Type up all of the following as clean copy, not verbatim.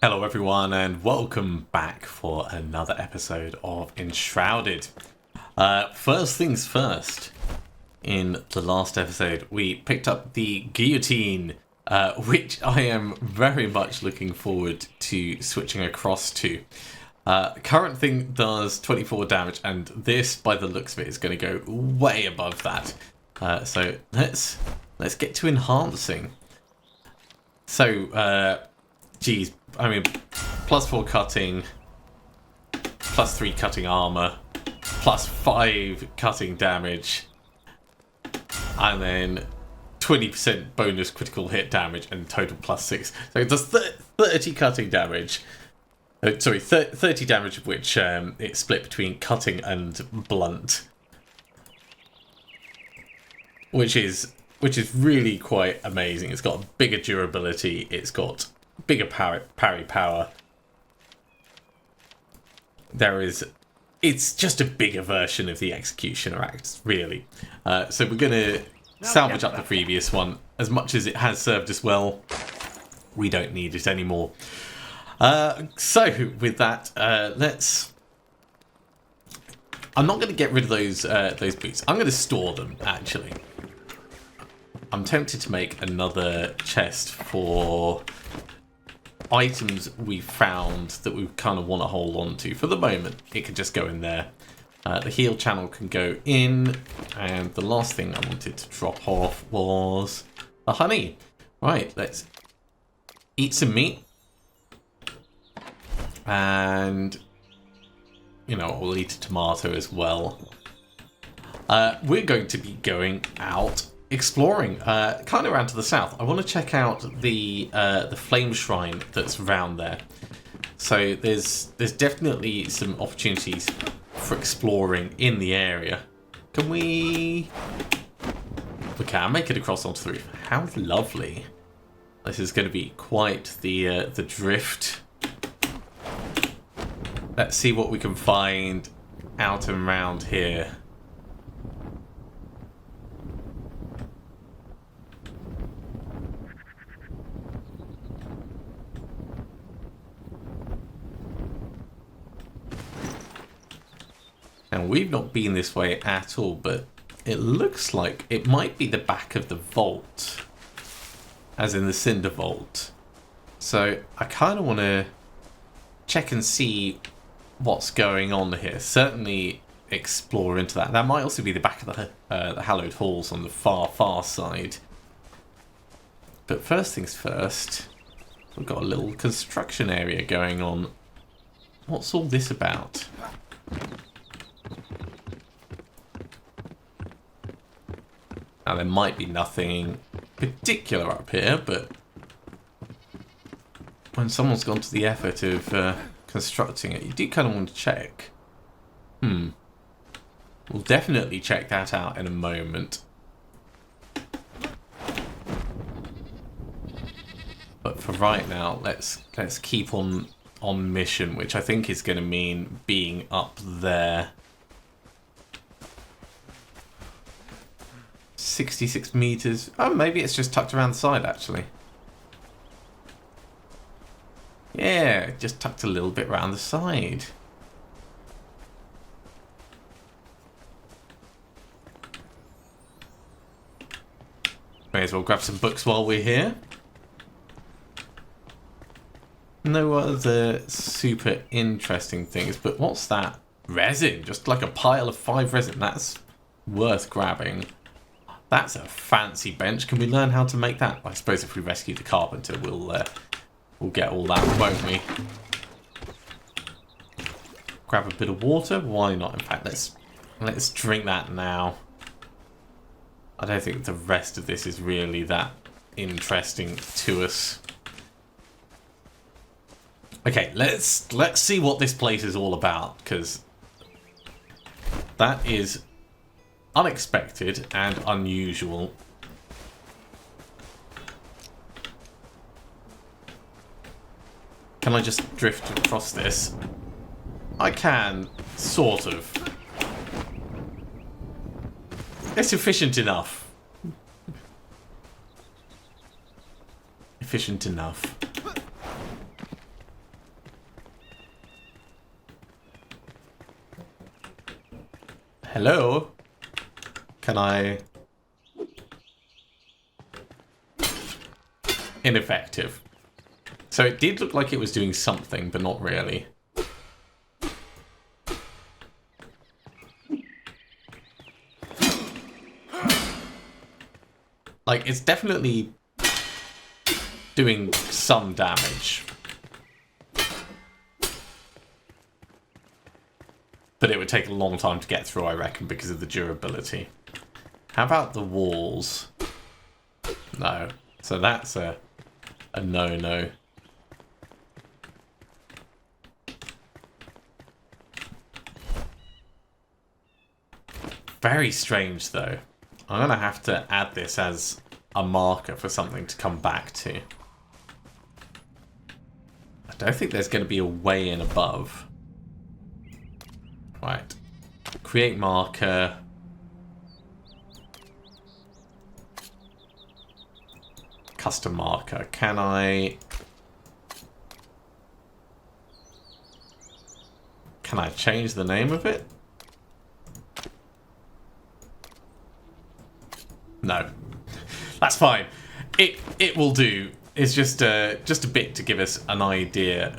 Hello everyone and welcome back for another episode of Enshrouded. First things first, in the last episode we picked up the guillotine, which I am very much looking forward to switching across to. Current thing does 24 damage and this, by the looks of it, is going to go way above that. So let's get to enhancing. So, geez, I mean, +4 cutting, +3 cutting armor, +5 cutting damage, and then 20% bonus critical hit damage and total +6. So it does 30 cutting damage. Sorry, 30 damage of which it's split between cutting and blunt, which is really quite amazing. It's got bigger durability. It's got bigger parry power. It's just a bigger version of the Executioner Axe, really. So we're going to salvage up the previous one. As much as it has served us well, we don't need it anymore. So with that, I'm not going to get rid of those boots. I'm going to store them, actually. I'm tempted to make another chest for items we found that we kind of want to hold on to. For the moment, it could just go in there. The heal channel can go in, and the last thing I wanted to drop off was the honey. Right, let's eat some meat. And, you know, we'll eat a tomato as well. We're going to be going out exploring, kind of around to the south. I want to check out the flame shrine that's around there. So there's definitely some opportunities for exploring in the area. Can we? We can make it across onto the roof. How lovely! This is going to be quite the drift. Let's see what we can find out and around here. And we've not been this way at all, but it looks like it might be the back of the vault, as in the cinder vault. So I kind of want to check and see what's going on here. Certainly explore into that. That might also be the back of the hallowed halls on the far side. But first things first, we've got a little construction area going on. What's all this about? Now there might be nothing particular up here, but when someone's gone to the effort of constructing it, you do kind of want to check. We'll definitely check that out in a moment. But for right now, let's keep on mission, which I think is going to mean being up there. 66 meters. Oh, maybe it's just tucked around the side, actually. Yeah, just tucked a little bit around the side. May as well grab some books while we're here. No other super interesting things, but what's that? Resin, just like a pile of 5 resin. That's worth grabbing. That's a fancy bench. Can we learn how to make that? I suppose if we rescue the carpenter, we'll get all that, won't we? Grab a bit of water. Why not? In fact, let's drink that now. I don't think the rest of this is really that interesting to us. Okay, let's see what this place is all about, because that is unexpected and unusual. Can I just drift across this? I can, sort of. It's efficient enough. Efficient enough. Hello? Can I... Ineffective. So it did look like it was doing something, but not really. Like, it's definitely doing some damage. But it would take a long time to get through, I reckon, because of the durability. How about the walls? No. So that's a no-no. Very strange, though. I'm going to have to add this as a marker for something to come back to. I don't think there's going to be a way in above. Right. Create marker. Custom marker. Can I change the name of it? No. That's fine. It will do. It's just a bit to give us an idea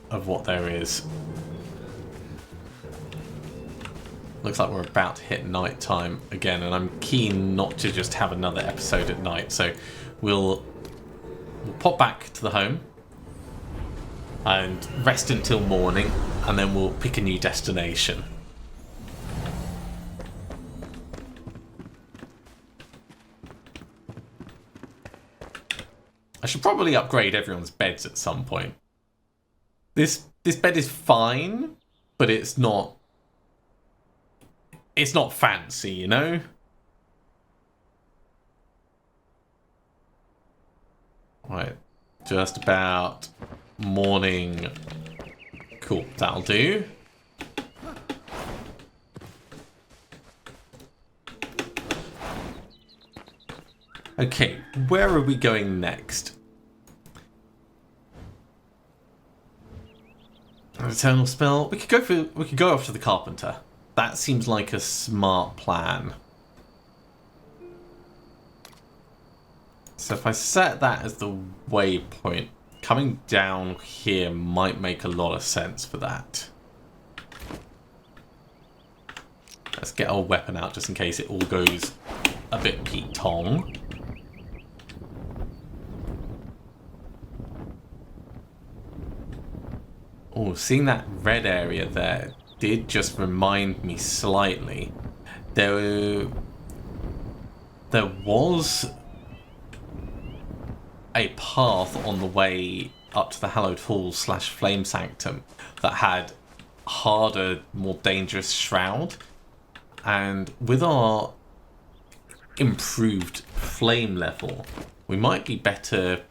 of what there is. Looks like we're about to hit night time again, and I'm keen not to just have another episode at night. So we'll pop back to the home and rest until morning, and then we'll pick a new destination. I should probably upgrade everyone's beds at some point. This bed is fine, but it's not fancy, you know? Right, just about morning. Cool, that'll do. Okay, where are we going next? An eternal spell. We could go after the carpenter. That seems like a smart plan. So if I set that as the waypoint, coming down here might make a lot of sense for that. Let's get our weapon out just in case it all goes a bit Pete-tong. Oh, seeing that red area there did just remind me slightly. There was a path on the way up to the Hallowed Hall / Flame Sanctum that had harder, more dangerous shroud. And with our improved flame level, we might be better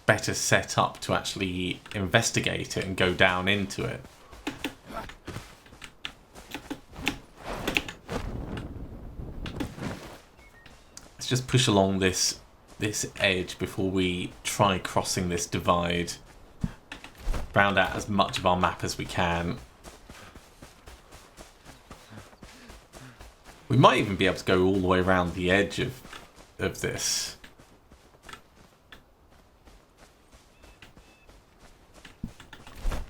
set up to actually investigate it and go down into it. Let's just push along this edge before we try crossing this divide. Round out as much of our map as we can. We might even be able to go all the way around the edge of this.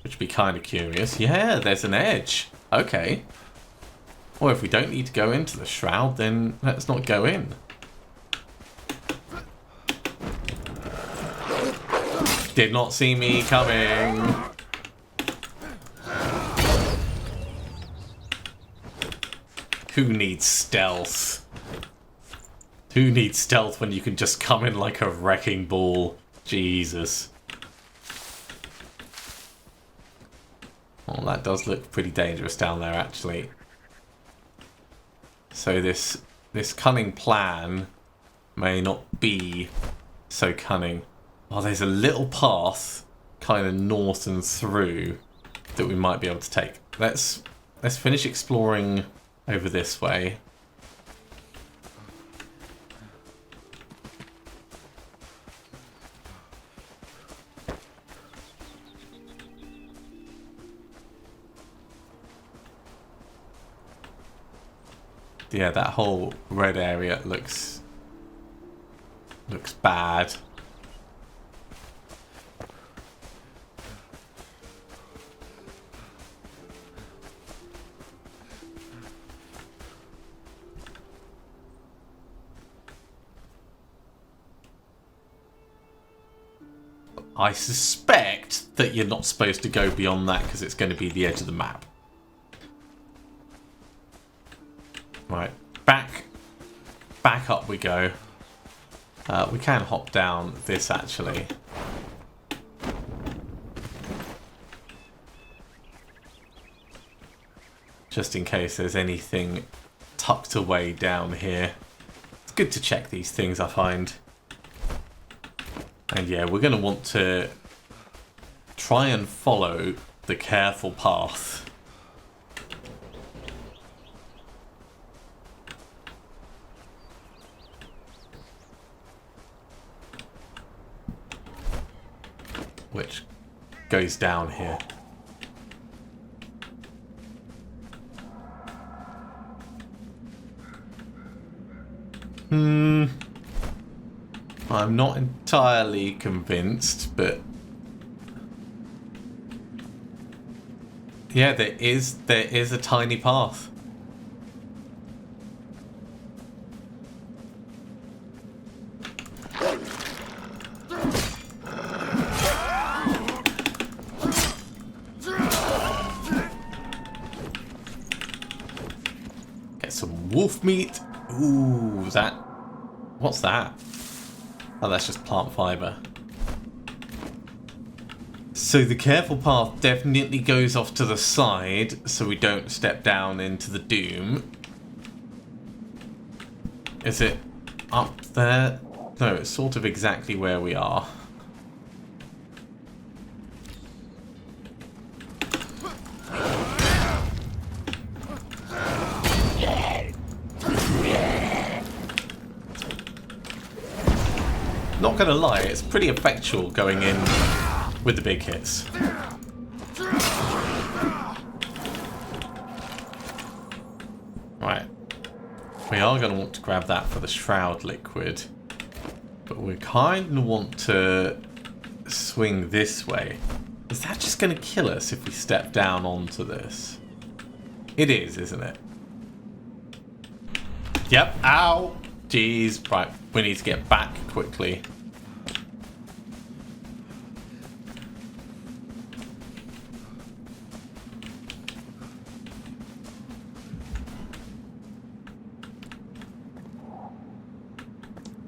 Which would be kind of curious. Yeah, there's an edge. Okay. Or if we don't need to go into the shroud, then let's not go in. Did not see me coming. Who needs stealth? Who needs stealth when you can just come in like a wrecking ball? Jesus. Oh, that does look pretty dangerous down there, actually. So this cunning plan may not be so cunning. Oh, there's a little path kind of north and through that we might be able to take. Let's finish exploring over this way. Yeah, that whole red area looks bad. I suspect that you're not supposed to go beyond that because it's going to be the edge of the map. Right, back up we go. We can hop down this actually. Just in case there's anything tucked away down here. It's good to check these things, I find. And yeah, we're going to want to try and follow the careful path. Which goes down here. I'm not entirely convinced, but yeah, there is a tiny path. Get some wolf meat. Ooh, what's that? Oh, that's just plant fiber. So the careful path definitely goes off to the side so we don't step down into the doom. Is it up there? No, it's sort of exactly where we are. Not gonna lie, it's pretty effectual going in with the big hits. Right. We are gonna want to grab that for the shroud liquid. But we kind of want to swing this way. Is that just gonna kill us if we step down onto this? It is, isn't it? Yep. Ow! Jeez. Right. We need to get back quickly.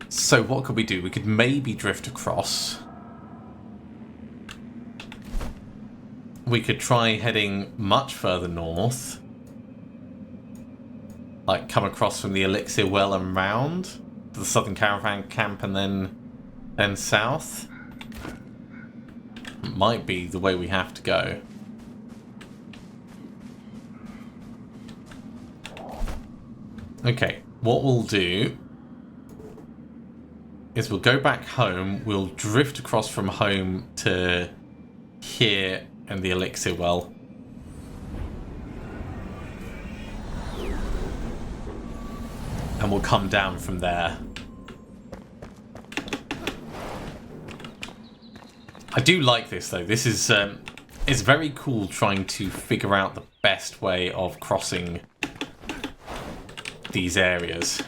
So what could we do? We could maybe drift across. We could try heading much further north. Like come across from the Elixir Well and round to the Southern Caravan Camp and then south. Might be the way we have to go. Okay, what we'll do is we'll go back home, we'll drift across from home to here and the Elixir Well. And we'll come down from there. I do like this though. This is it's very cool trying to figure out the best way of crossing these areas.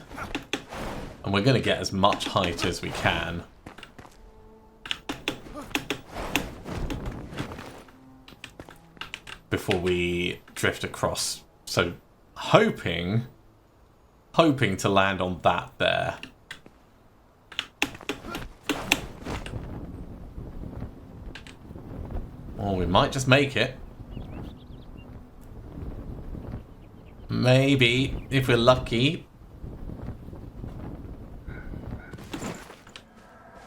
And we're going to get as much height as we can. Before we drift across. So hoping to land on that there. Or we might just make it. Maybe, if we're lucky.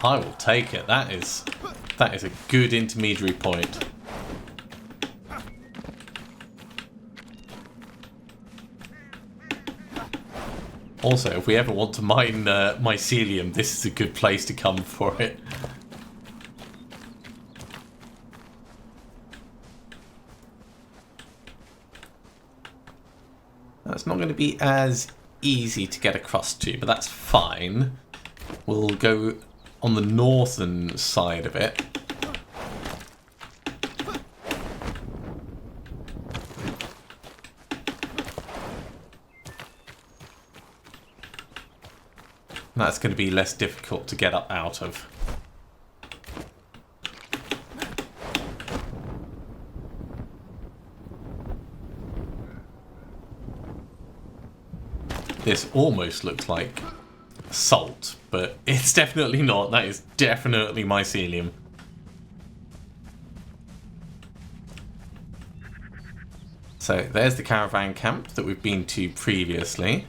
I will take it. That is a good intermediary point. Also, if we ever want to mine mycelium, this is a good place to come for it. That's not going to be as easy to get across to, but that's fine. We'll go on the northern side of it. That's going to be less difficult to get up out of. This almost looks like salt, but it's definitely not. That is definitely mycelium. So there's the caravan camp that we've been to previously.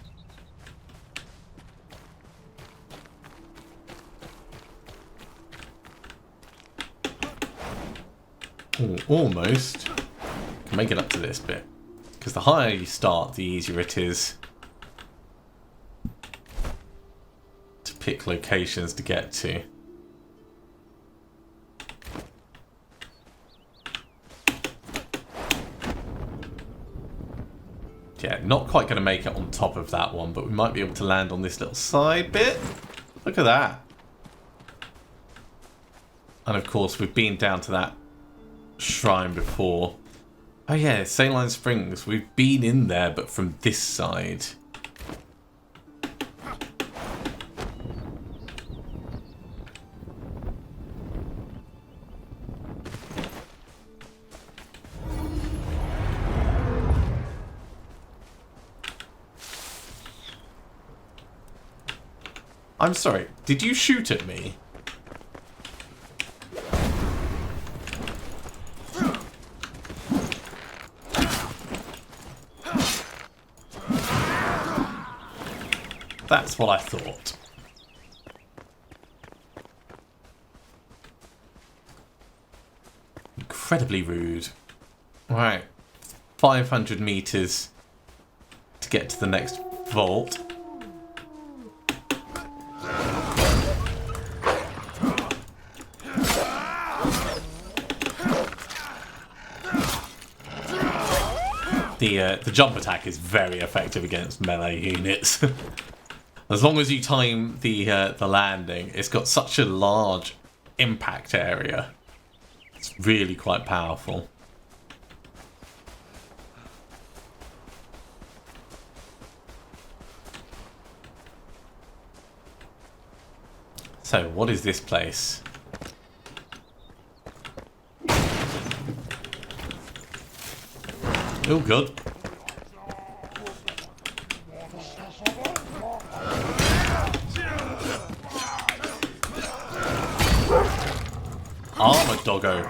Ooh, almost can make it up to this bit, because the higher you start, the easier it is to pick locations to get to. Yeah, not quite going to make it on top of that one, but we might be able to land on this little side bit. Look at that. And of course, we've been down to that shrine before. Oh yeah, Saline Springs. We've been in there, but from this side. I'm sorry, did you shoot at me? That's what I thought. Incredibly rude. Right, 500 meters to get to the next vault. The jump attack is very effective against melee units. As long as you time the landing, it's got such a large impact area. It's really quite powerful. So, what is this place? Oh, good. Armored doggo.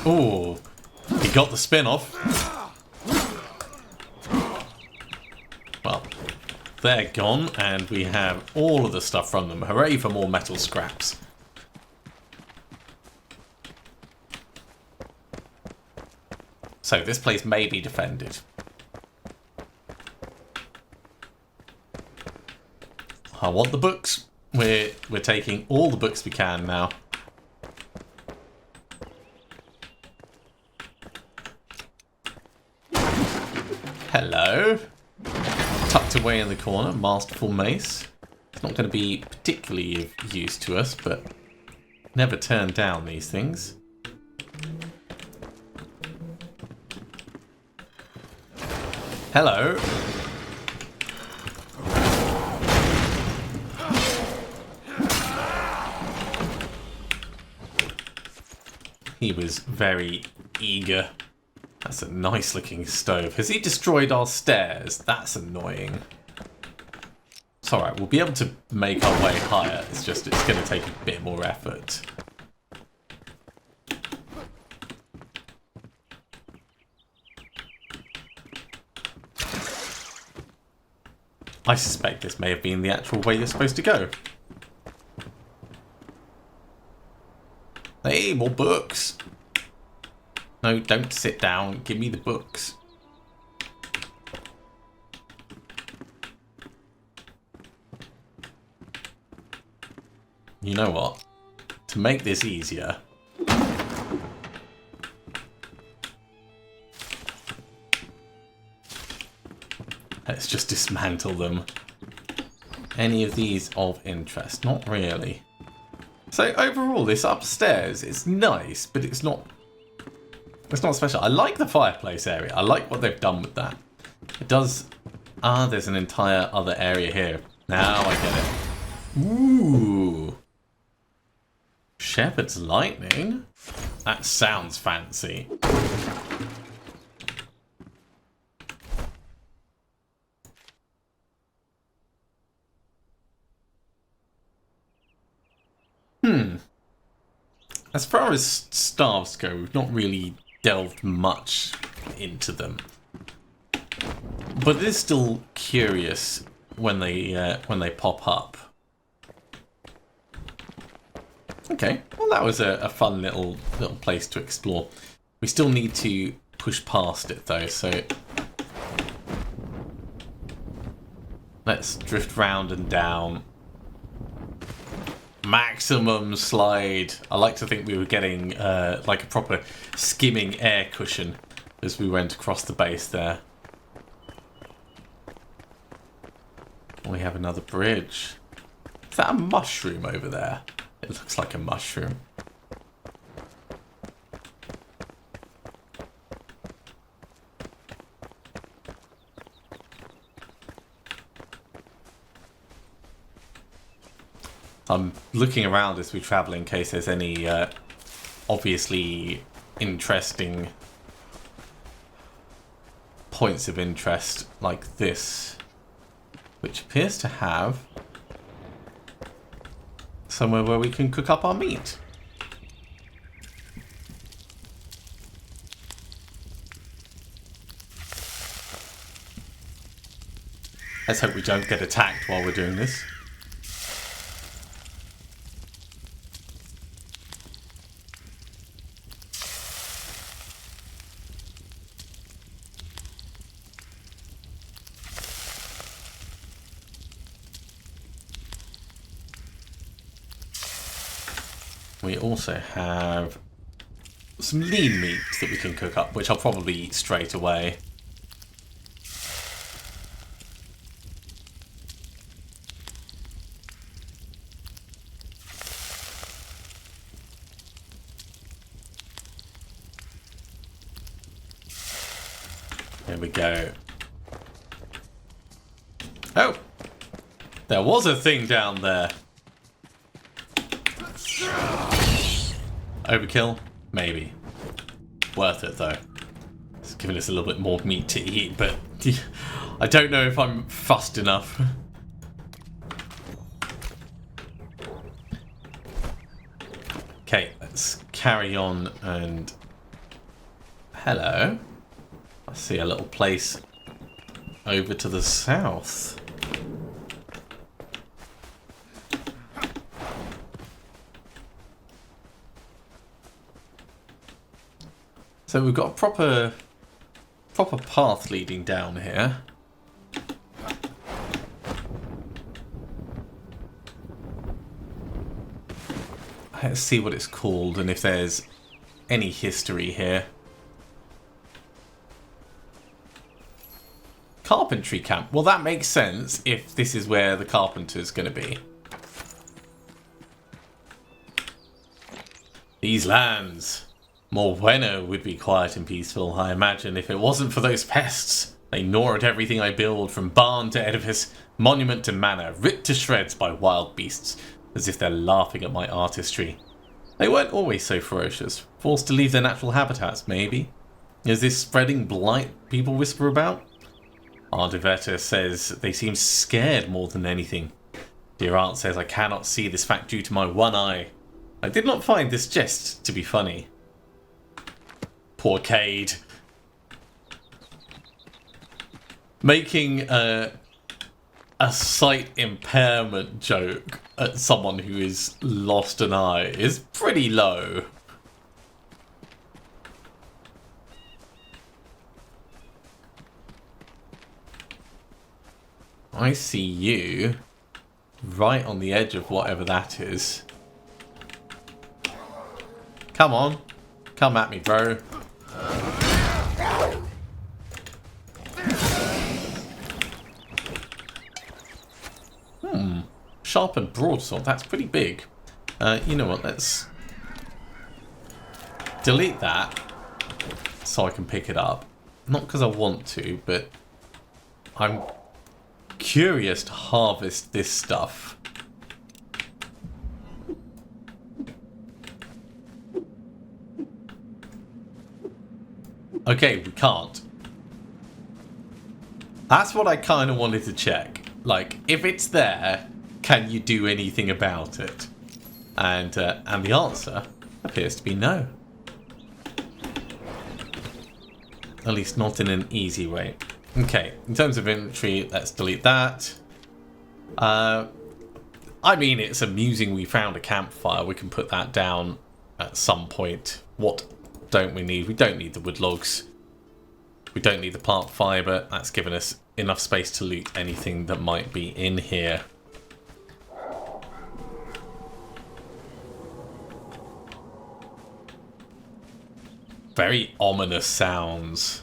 Oh, he got the spin off. Well, they're gone, and we have all of the stuff from them. Hooray for more metal scraps. So this place may be defended. I want the books. We're taking all the books we can now. Hello. Tucked away in the corner, masterful mace. It's not going to be particularly of use to us, but never turn down these things. Hello. He was very eager. That's a nice looking stove. Has he destroyed our stairs? That's annoying. It's alright, we'll be able to make our way higher. It's just, it's going to take a bit more effort. I suspect this may have been the actual way you're supposed to go. Hey, more books. No, don't sit down. Give me the books. You know what? To make this easier, Let's just dismantle them. Any of these of interest? Not really. So overall, this upstairs, it's nice, but it's not special. I like the fireplace area. I like what they've done with that. It does... Ah, there's an entire other area here. Now I get it. Ooh. Shepherd's Lightning? That sounds fancy. As far as staffs go, we've not really delved much into them. But it is still curious when they pop up. Okay, well that was a fun little place to explore. We still need to push past it though, so let's drift round and down. Maximum slide. I like to think we were getting like a proper skimming air cushion as we went across the base there. We have another bridge. Is that a mushroom over there? It looks like a mushroom. I'm looking around as we travel in case there's any obviously interesting points of interest like this, which appears to have somewhere where we can cook up our meat. Let's hope we don't get attacked while we're doing this. We also have some lean meats that we can cook up, which I'll probably eat straight away. There we go. Oh! There was a thing down there. Overkill? Maybe. Worth it though. It's giving us a little bit more meat to eat, but I don't know if I'm fussed enough. Okay, let's carry on and... Hello. I see a little place over to the south. So we've got a proper path leading down here. Let's see what it's called and if there's any history here. Carpentry camp. Well, that makes sense if this is where the carpenter's going to be. These lands. Morwenna would be quiet and peaceful, I imagine, if it wasn't for those pests. They gnaw at everything I build, from barn to edifice, monument to manor, ripped to shreds by wild beasts, as if they're laughing at my artistry. They weren't always so ferocious, forced to leave their natural habitats, maybe. Is this spreading blight people whisper about? Ardivetta says they seem scared more than anything. Dear aunt says I cannot see this fact due to my one eye. I did not find this jest to be funny. Poor Cade. Making a sight impairment joke at someone who is lost an eye is pretty low. I see you right on the edge of whatever that is. Come on. Come at me, bro. sharpened broadsword. That's pretty big. You know what? Let's delete that so I can pick it up. Not because I want to, but I'm curious to harvest this stuff. Okay, we can't. That's what I kind of wanted to check. Like, if it's there, can you do anything about it? And the answer appears to be no. At least not in an easy way. Okay, in terms of inventory, let's delete that. I mean, it's amusing we found a campfire. We can put that down at some point. What don't we need? We don't need the wood logs. We don't need the plant fibre. That's given us enough space to loot anything that might be in here. Very ominous sounds.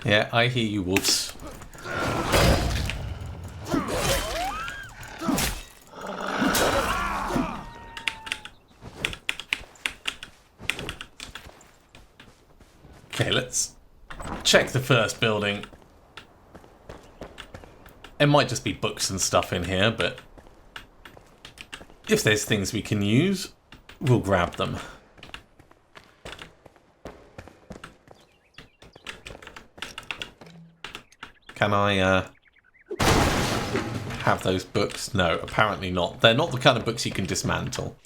Yeah, I hear you, wolves. Okay, let's check the first building. It might just be books and stuff in here, but if there's things we can use, we'll grab them. Can I have those books? No, apparently not. They're not the kind of books you can dismantle.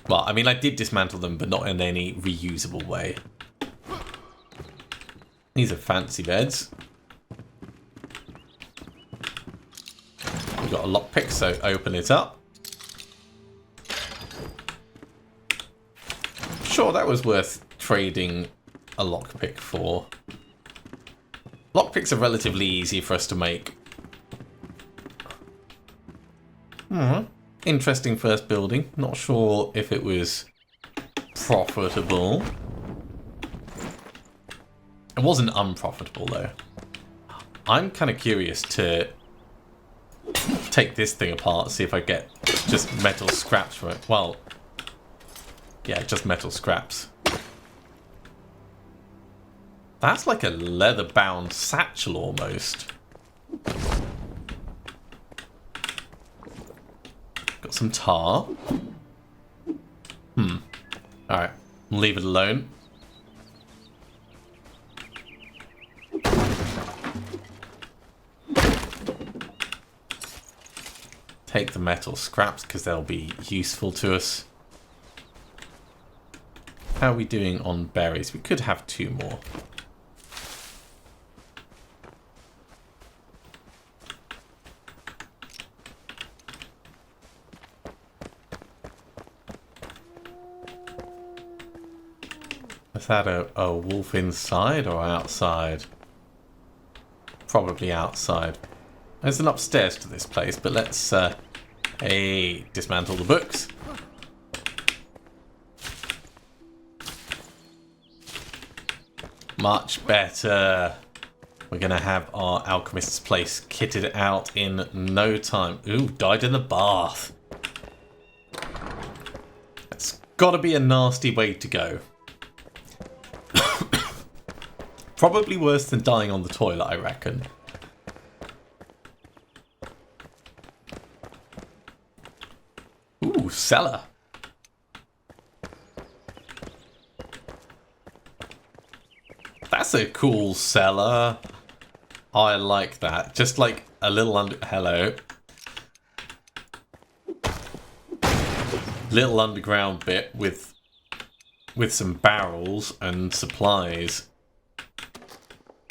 Well, I mean, I did dismantle them, but not in any reusable way. These are fancy beds. We've got a lockpick, so open it up. Sure, that was worth trading a lockpick for. Lockpicks are relatively easy for us to make. Interesting first building. Not sure if it was profitable. It wasn't unprofitable, though. I'm kind of curious to take this thing apart, see if I get just metal scraps from it. Well, yeah, just metal scraps. That's like a leather-bound satchel, almost. Got some tar. Alright, leave it alone. Take the metal scraps because they'll be useful to us. How are we doing on berries? We could have 2 more. Is that a wolf inside or outside? Probably outside. There's an upstairs to this place, but let's dismantle the books. Much better. We're going to have our alchemist's place kitted out in no time. Ooh, died in the bath. That's got to be a nasty way to go. Probably worse than dying on the toilet, I reckon. Ooh, cellar. That's a cool cellar. I like that. Just like a little hello. Little underground bit with some barrels and supplies.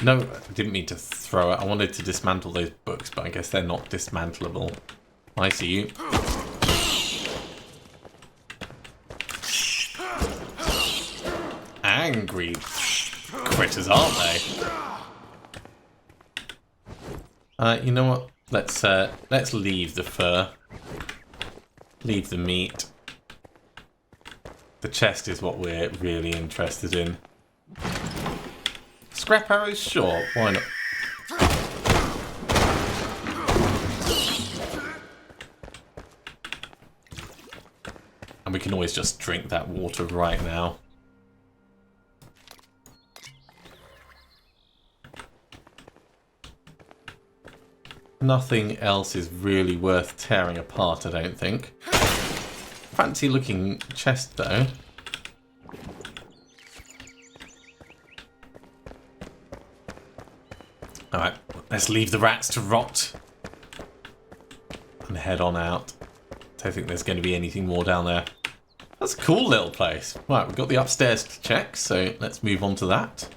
No, I didn't mean to throw it. I wanted to dismantle those books, but I guess they're not dismantleable. I see you. Angry critters, aren't they? You know what? Let's leave the fur. Leave the meat. The chest is what we're really interested in. Scrap arrows? Sure, why not? can always just drink that water right now. Nothing else is really worth tearing apart, I don't think. Fancy looking chest though. Alright, let's leave the rats to rot. And head on out. Don't think there's going to be anything more down there. That's a cool little place. Right, we've got the upstairs to check, so let's move on to that.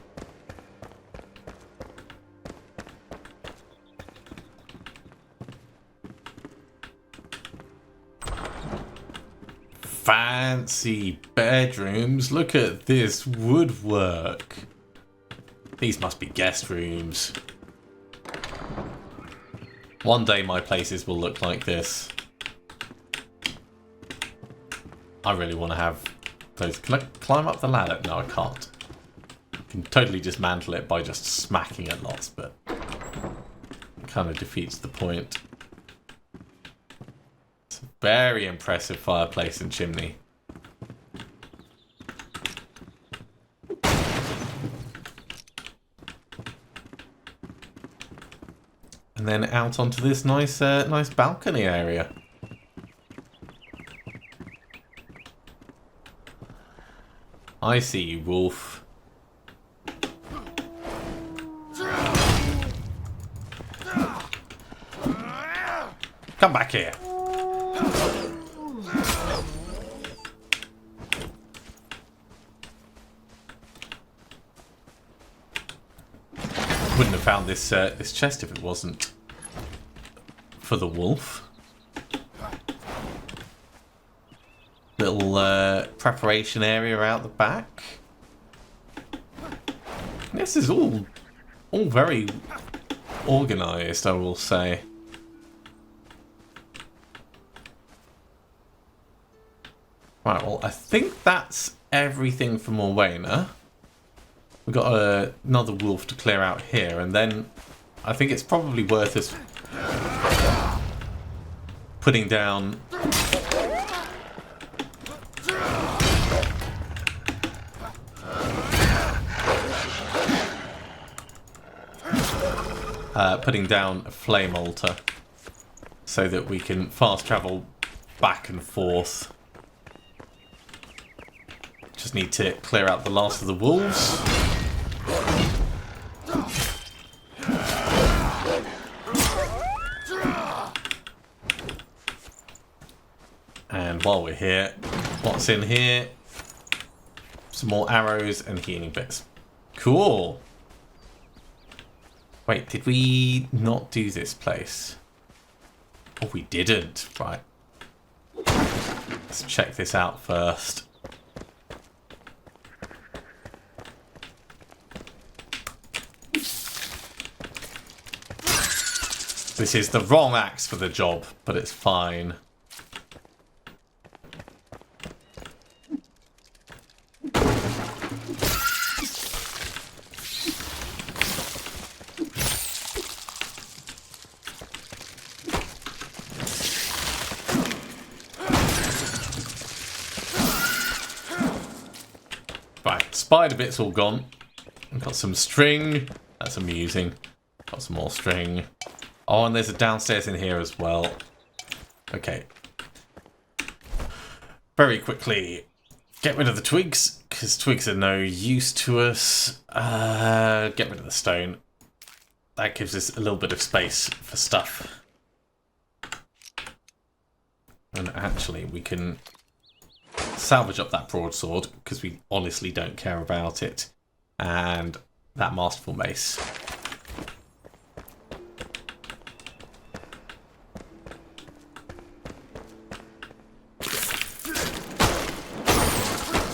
Fancy bedrooms. Look at this woodwork. These must be guest rooms. One day my places will look like this. I really want to have those. Can I climb up the ladder? No, I can't. I can totally dismantle it by just smacking it lots, but it kind of defeats the point. It's a very impressive fireplace and chimney. And then out onto this nice balcony area. I see you, wolf. Come back here. Wouldn't have found this this chest if it wasn't for the wolf. Little preparation area out the back. This is all very organised, I will say. Right, well, I think that's everything from Morwena. We've got another wolf to clear out here, and then I think it's probably worth us putting down a flame altar so that we can fast travel back and forth. Just need to clear out the last of the wolves. And while we're here, what's in here? Some more arrows and healing bits. Cool. Wait, did we not do this place? Oh, we didn't. Right. Let's check this out first. This is the wrong axe for the job, but it's fine. Right, spider bit's all gone. We've got some string. That's amusing. Got some more string. Oh, and there's a downstairs in here as well. Okay. Very quickly, get rid of the twigs, because twigs are no use to us. Get rid of the stone. That gives us a little bit of space for stuff. And actually, we can salvage up that broadsword, because we honestly don't care about it. And that masterful mace.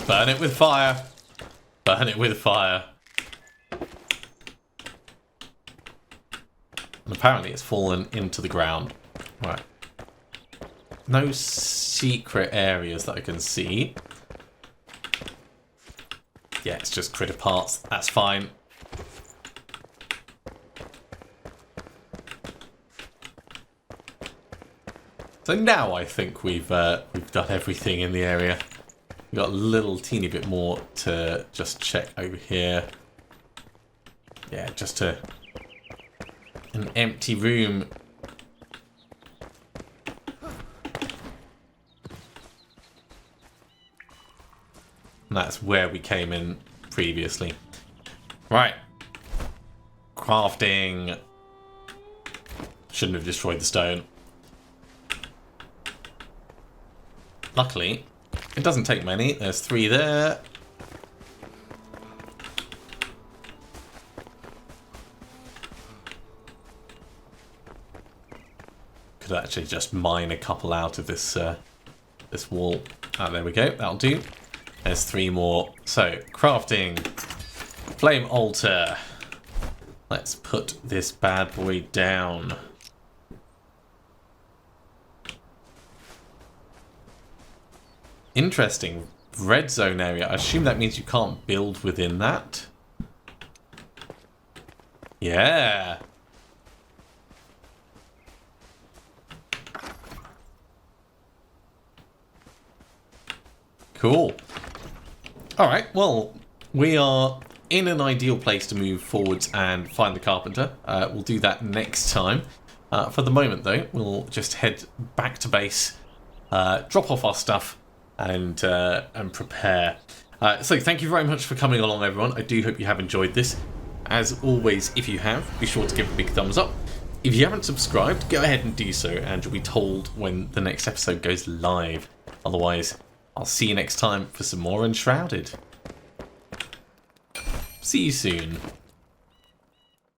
Burn it with fire. Burn it with fire. And apparently it's fallen into the ground. Right. No secret areas that I can see. Yeah, it's just critter parts. That's fine. So now I think we've done everything in the area. We've got a little teeny bit more to just check over here. Yeah, just an empty room. And that's where we came in previously. Right. Crafting. Shouldn't have destroyed the stone. Luckily, it doesn't take many. There's 3 there. Could actually just mine a couple out of this this wall. Ah, there we go. That'll do. There's 3 more. So, crafting. Flame altar. Let's put this bad boy down. Interesting. Red zone area. I assume that means you can't build within that. Yeah. Cool. Alright, well, we are in an ideal place to move forwards and find the carpenter. We'll do that next time. For the moment, though, we'll just head back to base, drop off our stuff, and prepare. So thank you very much for coming along, everyone. I do hope you have enjoyed this. As always, if you have, be sure to give a big thumbs up. If you haven't subscribed, go ahead and do so, and you'll be told when the next episode goes live. Otherwise, I'll see you next time for some more Enshrouded. See you soon.